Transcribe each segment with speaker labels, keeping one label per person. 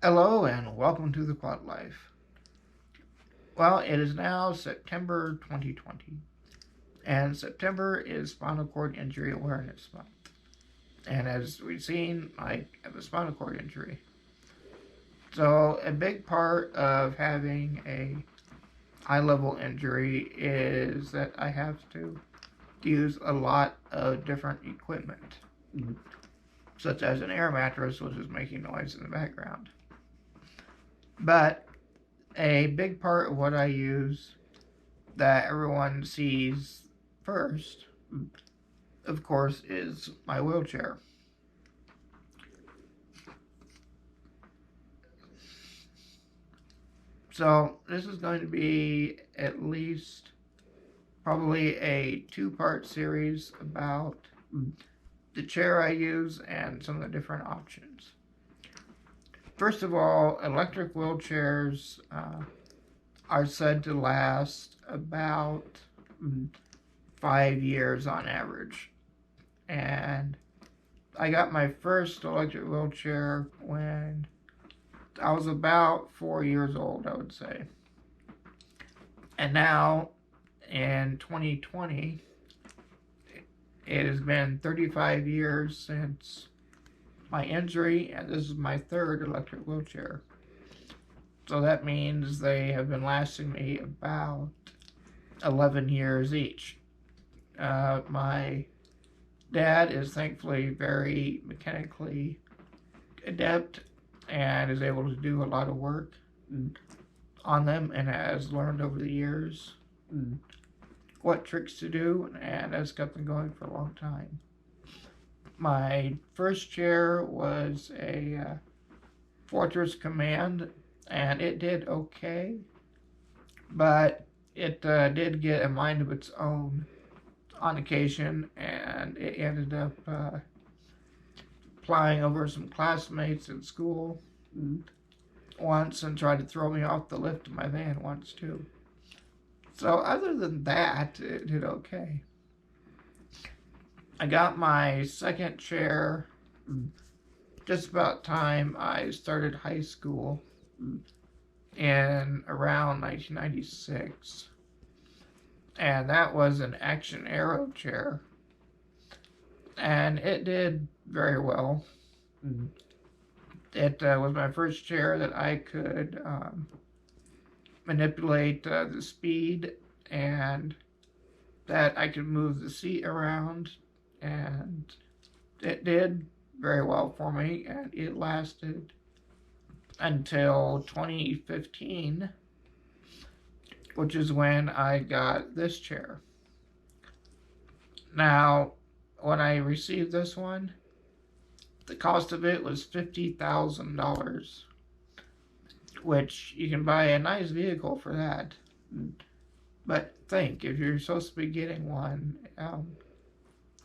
Speaker 1: Hello and welcome to the Quad Life. Well, it is now September 2020, and September is Spinal Cord Injury Awareness Month. And as we've seen, I have a spinal cord injury. So, a big part of having a high level injury is that I have to use a lot of different equipment, such as an air mattress, which is making noise in the background. But a big part of what I use that everyone sees first, of course, is my wheelchair. So, this is going to be at least probably a two-part series about the chair I use and some of the different options. First of all, electric wheelchairs are said to last about 5 years on average. And I got my first electric wheelchair when I was about 4 years old, I would say. And now, in 2020, it has been 35 years since my injury, and this is my third electric wheelchair. So that means they have been lasting me about 11 years each. My dad is thankfully very mechanically adept and is able to do a lot of work on them and has learned over the years what tricks to do and has kept them going for a long time. My first chair was a Fortress Command, and it did okay, but it did get a mind of its own on occasion, and it ended up flying over some classmates in school once and tried to throw me off the lift of my van once too. So other than that, it did okay. I got my second chair just about time I started high school in around 1996. And that was an Action Aero chair. And it did very well. It was my first chair that I could manipulate the speed and that I could move the seat around. And it did very well for me, and it lasted until 2015, which is when I got this chair. Now, when I received this one, the cost of it was $50,000, which you can buy a nice vehicle for that. But think, if you're supposed to be getting one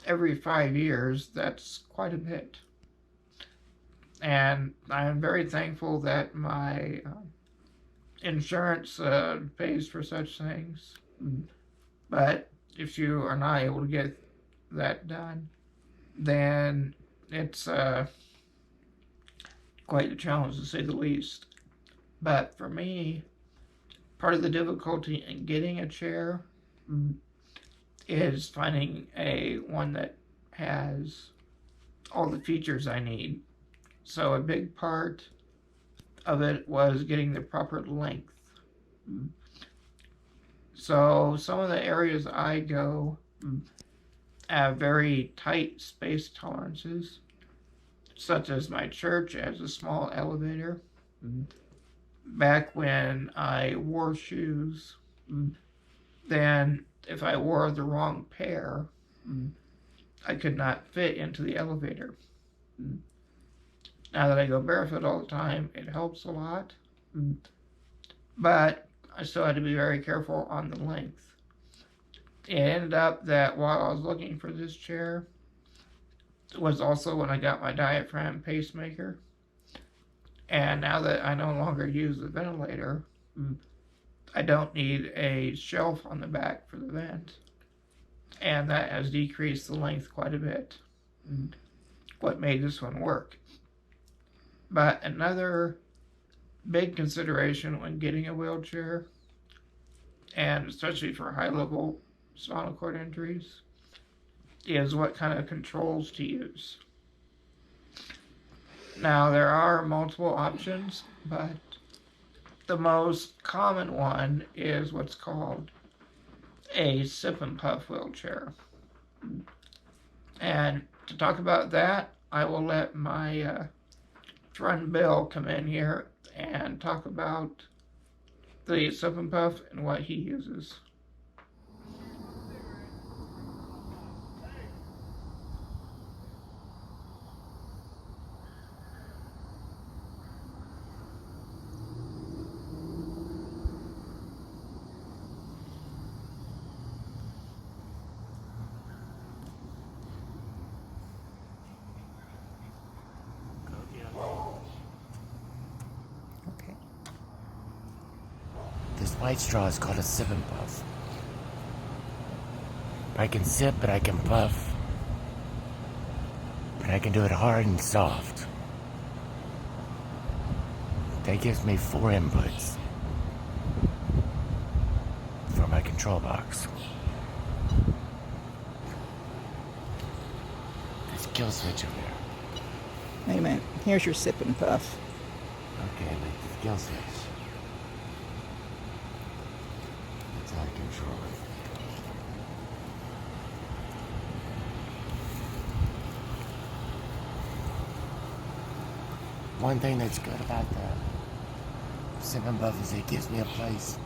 Speaker 1: every 5 years, that's quite a bit. And I'm very thankful that my insurance pays for such things. But if you are not able to get that done, then it's quite a challenge to say the least. But for me, part of the difficulty in getting a chair is finding a one that has all the features I need. So a big part of it was getting the proper length. So some of the areas I go have very tight space tolerances, such as my church has a small elevator. Back when I wore shoes, then if I wore the wrong pair, I could not fit into the elevator. Now that I go barefoot all the time, it helps a lot. But I still had to be very careful on the length. It ended up that while I was looking for this chair, it was also when I got my diaphragm pacemaker. And now that I no longer use the ventilator, I don't need a shelf on the back for the vent. And that has decreased the length quite a bit. What made this one work. But another big consideration when getting a wheelchair, and especially for high-level spinal cord injuries, is what kind of controls to use. Now, there are multiple options, but the most common one is what's called a sip and puff wheelchair. And to talk about that, I will let my friend Bill come in here and talk about the sip and puff and what he uses.
Speaker 2: Okay. This white straw is called a sip and puff. I can sip, but I can puff. But I can do it hard and soft. That gives me 4 inputs for my control box. This kill switch over there.
Speaker 3: Wait a minute. Here's your sip and puff.
Speaker 2: Okay, like the kill switch. That's how I control it. One thing that's good about the sip and puff is it gives me a place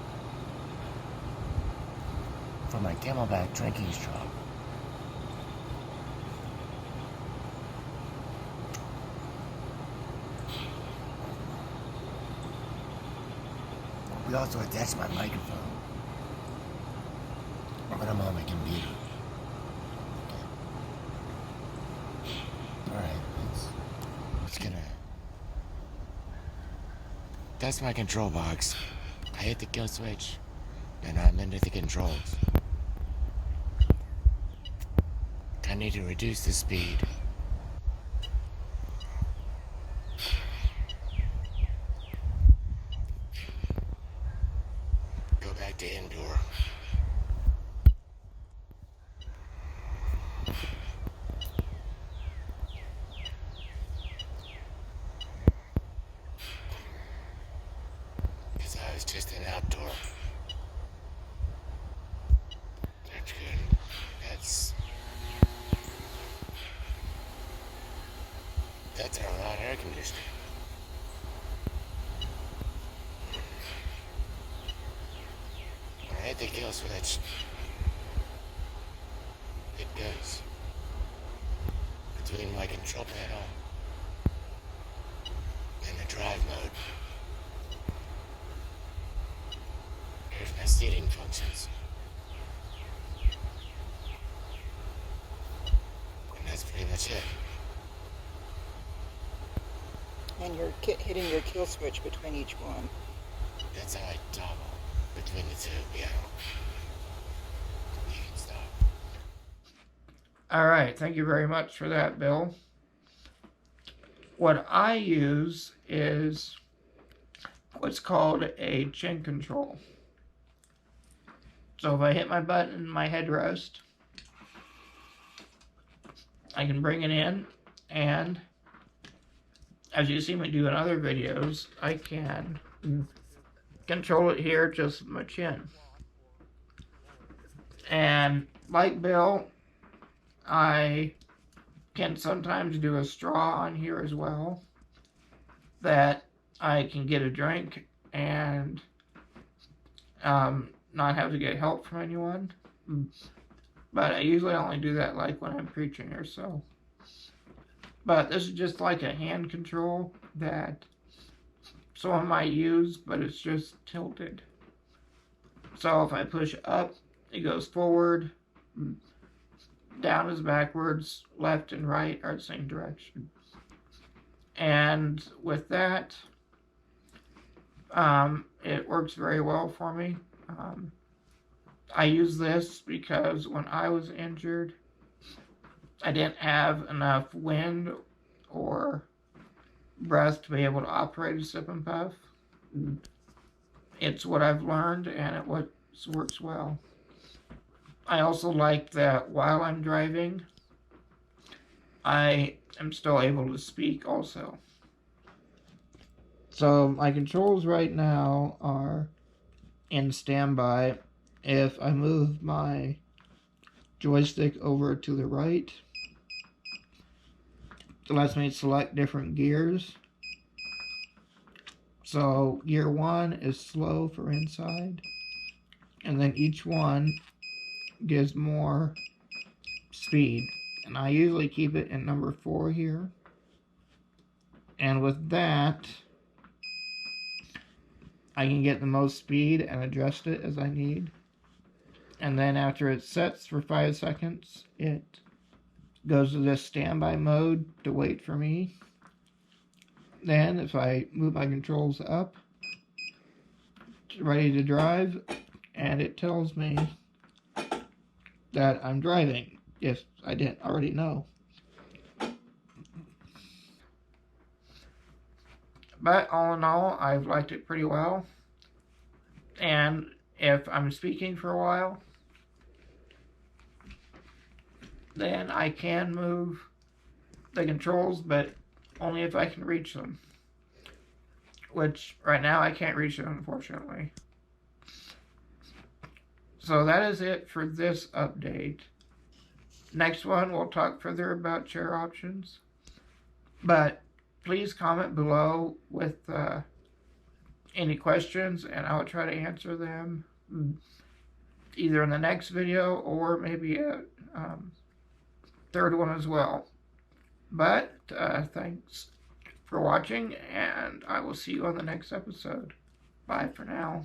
Speaker 2: for my Camelback drinking straw. We also attach my microphone when I'm on my computer. Alright, let's get a... That's my control box. I hit the kill switch, and I'm into the controls. I need to reduce the speed. Go back to indoor. Because I was just an outdoor. That's good. That's our loud air conditioner. When I hit the kill switch, it goes between my control panel and the drive mode. Here's my seating functions. And that's pretty much it.
Speaker 3: And you're hitting your kill switch between each one.
Speaker 2: That's how I toggle between the two, yeah. You can stop.
Speaker 1: All right, thank you very much for that, Bill. What I use is what's called a chin control. So if I hit my button in my headrest, I can bring it in, and as you see me do in other videos, I can control it here just with my chin. And like Bill, I can sometimes do a straw on here as well, that I can get a drink and not have to get help from anyone. But I usually only do that like when I'm preaching or so. But this is just like a hand control that someone might use, but it's just tilted. So if I push up, it goes forward, down is backwards, left and right are the same direction. And with that, it works very well for me. I use this because when I was injured, I didn't have enough wind or breath to be able to operate a sip and puff. It's what I've learned, and it works well. I also like that while I'm driving, I am still able to speak also. So my controls right now are in standby. If I move my joystick over to the right, it lets me select different gears. So gear 1 is slow for inside, and then each one gives more speed. And I usually keep it in number 4 here. And with that, I can get the most speed and adjust it as I need. And then after it sets for 5 seconds, it goes to this standby mode to wait for me. Then if I move my controls up, it's ready to drive, and it tells me that I'm driving, if I didn't already know. But all in all, I've liked it pretty well. And if I'm speaking for a while, then I can move the controls, but only if I can reach them. Which, right now, I can't reach them, unfortunately. So that is it for this update. Next one, we'll talk further about chair options. But please comment below with any questions, and I'll try to answer them either in the next video or maybe a third one as well. But thanks for watching, and I will see you on the next episode. Bye for now.